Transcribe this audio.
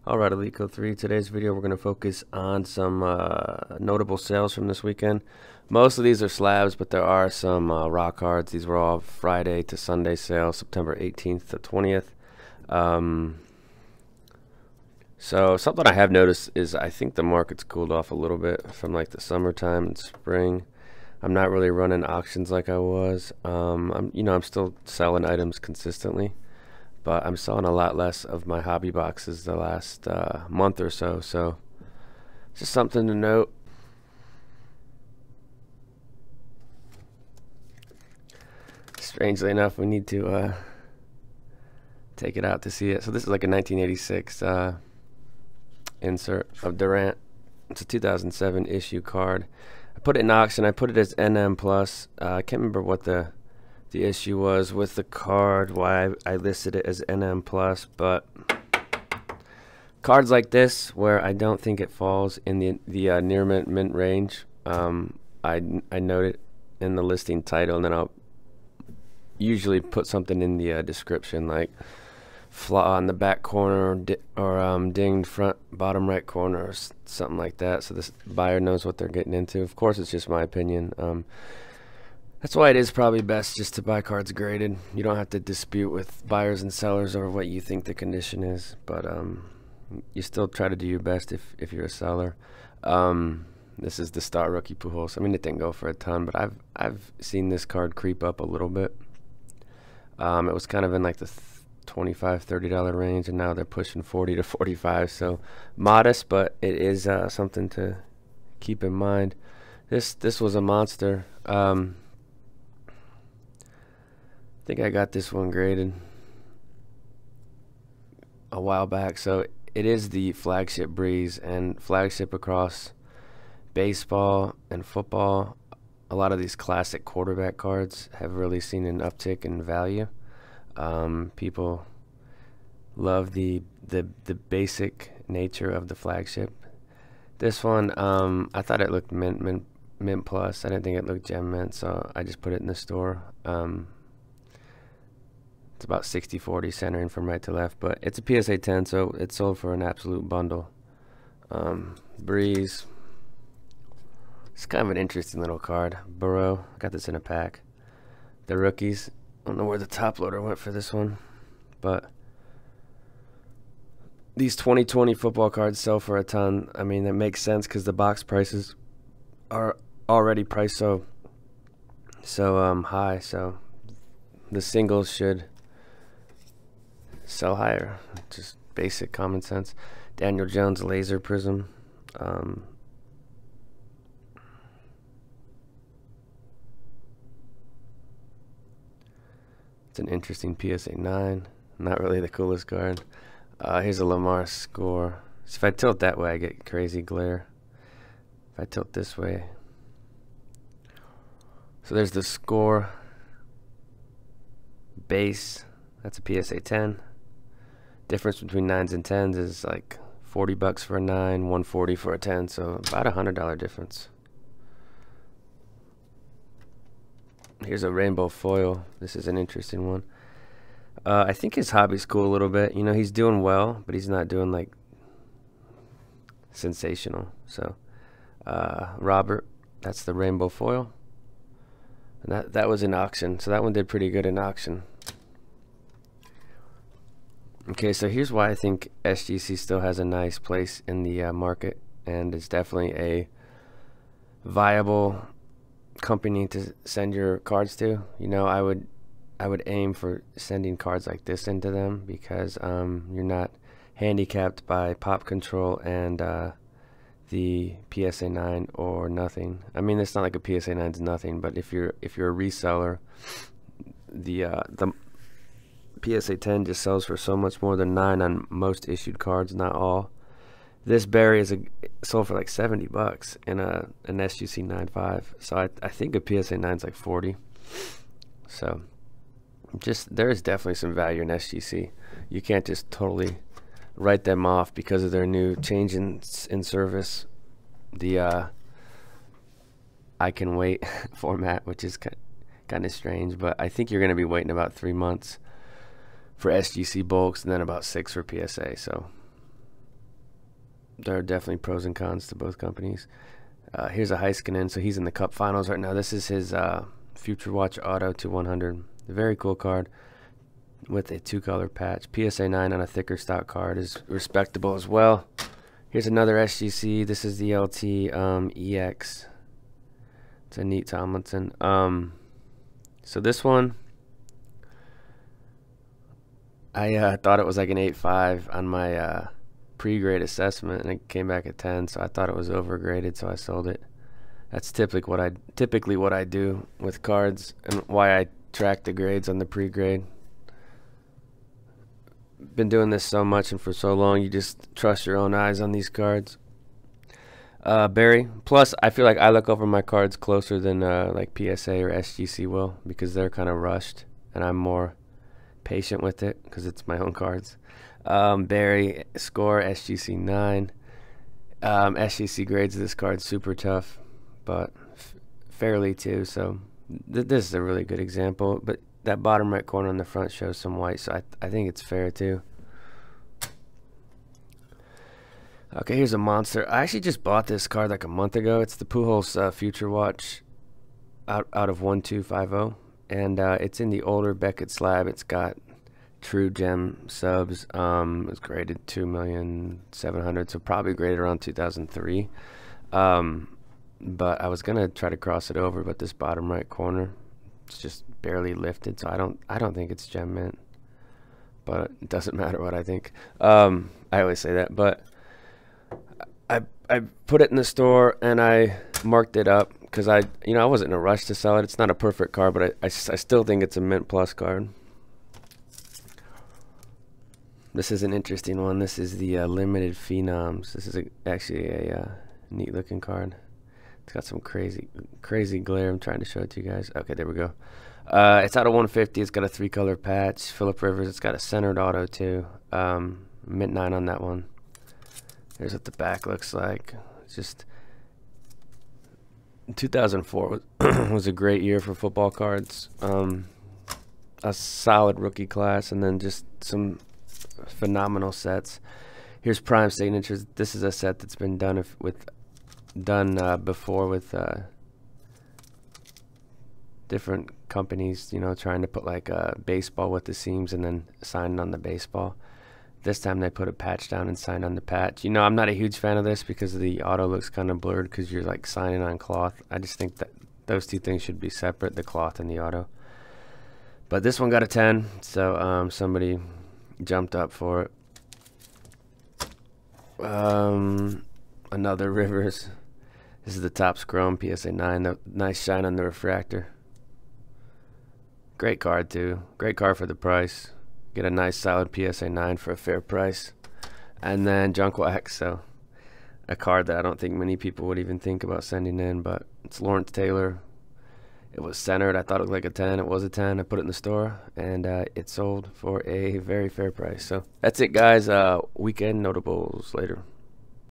Alright, Alico 3. Today's video we're going to focus on some notable sales from this weekend. Most of these are slabs, but there are some rock cards. These were all Friday to Sunday sales, September 18th to 20th. So something I have noticed is I think the market's cooled off a little bit from like the summertime and spring. I'm not really running auctions like I was. I'm still selling items consistently, but I'm selling a lot less of my hobby boxes the last month or so. So just something to note. Strangely enough, we need to take it out to see it. So this is like a 1986 insert of Durant. It's a 2007 issue card. I put it in auction. I put it as NM plus. I can't remember what the issue was with the card, why I listed it as NM plus, but cards like this where I don't think it falls in the near mint range, I note it in the listing title, and then I'll usually put something in the description like flaw in the back corner or dinged front bottom right corner or something like that, so this buyer knows what they're getting into. Of course, it's just my opinion. That's why it is probably best just to buy cards graded. You don't have to dispute with buyers and sellers over what you think the condition is, but you still try to do your best if you're a seller. This is the Star Rookie Pujols. I mean, it didn't go for a ton, but I've seen this card creep up a little bit. It was kind of in like the $25–$30 range, and now they're pushing 40 to 45. So modest, but it is something to keep in mind. This was a monster. I think I got this one graded a while back. So it is the flagship Breeze, and flagship across baseball and football. A lot of these classic quarterback cards have really seen an uptick in value. People love the basic nature of the flagship. This one, I thought it looked mint plus. I didn't think it looked gem mint, so I just put it in the store. It's about 60/40 centering from right to left, but it's a PSA 10, so it's sold for an absolute bundle. Breeze. It's kind of an interesting little card. Burrow. I got this in a pack. The rookies. I don't know where the top loader went for this one, but these 2020 football cards sell for a ton. I mean, that makes sense because the box prices are already priced so high, so the singles should sell higher. Just basic common sense. Daniel Jones Laser Prism. It's an interesting PSA 9. Not really the coolest card. Here's a Lamar score. So if I tilt that way, I get crazy glare. If I tilt this way. So there's the score. Base. That's a PSA 10. Difference between 9s and 10s is like 40 bucks for a 9, 140 for a 10, so about $100 difference. Here's a rainbow foil. This is an interesting one. I think his hobby's cool a little bit. You know, he's doing well, but he's not doing like sensational. So Robert, that's the rainbow foil, and that was in auction, so that one did pretty good in auction. Okay, so here's why I think SGC still has a nice place in the market, and it's definitely a viable company to send your cards to. You know, I would aim for sending cards like this into them because you're not handicapped by pop control and the PSA 9 or nothing. I mean, it's not like a PSA 9 is nothing, but if you're a reseller, the PSA 10 just sells for so much more than 9 on most issued cards, not all. This berry is sold for like 70 bucks in an SGC 9.5. So I think a PSA 9 is like 40. So there is definitely some value in SGC. You can't just totally write them off because of their new change in service. The I can wait format, which is kind of strange, but I think you're going to be waiting about 3 months for SGC bulks and then about 6 for PSA. So there are definitely pros and cons to both companies. Here's a Heiskanen, so he's in the Cup Finals right now. This is his Future Watch Auto to 100. Very cool card with a 2-color patch. PSA 9 on a thicker stock card is respectable as well. Here's another SGC. This is the LT EX. It's a neat Tomlinson. So this one, I thought it was like an 8.5 on my pre-grade assessment, and it came back at 10, so I thought it was overgraded, so I sold it. That's typically what I do with cards, and why I track the grades on the pre-grade. Been doing this so much and for so long, you just trust your own eyes on these cards. Barry. Plus, I feel like I look over my cards closer than like PSA or SGC will, because they're kind of rushed, and I'm more patient with it because it's my own cards. Barry score SGC 9. SGC grades this card super tough, but fairly too. So this is a really good example. But that bottom right corner on the front shows some white, so I think it's fair too. Okay, here's a monster. I actually just bought this card like a month ago. It's the Pujols Future Watch out of 1250, and it's in the older Beckett slab. It's got true gem subs. It's graded 2,700,000, so probably graded around 2003. But I was gonna try to cross it over, but this bottom right corner, it's just barely lifted, so I don't think it's gem mint. But it doesn't matter what I think. I always say that, but I put it in the store and I marked it up because I wasn't in a rush to sell it. It's not a perfect card, but I still think it's a mint plus card. This is an interesting one. This is the limited phenoms. This is actually a neat looking card. It's got some crazy glare. I'm trying to show it to you guys. Okay, there we go. It's out of 150. It's got a 3-color patch. Phillip Rivers. It's got a centered auto too. Mint 9 on that one. Here's what the back looks like. It's just 2004 was a great year for football cards. A solid rookie class, and then just some phenomenal sets. Here's Prime Signatures. This is a set that's been done before with different companies, trying to put like baseball with the seams and then signing on the baseball. This time they put a patch down and signed on the patch. I'm not a huge fan of this because the auto looks kind of blurred because you're like signing on cloth. I just think that those two things should be separate, the cloth and the auto. But this one got a 10, so somebody jumped up for it. Another Rivers. This is the Topps Chrome PSA 9. The nice shine on the refractor. Great card too. Great card for the price. Get a nice solid PSA 9 for a fair price. And then Junk Wax, so a card that I don't think many people would even think about sending in, but it's Lawrence Taylor. It was centered. I thought it looked like a 10. It was a 10. I put it in the store, and it sold for a very fair price. So that's it, guys. Weekend notables later.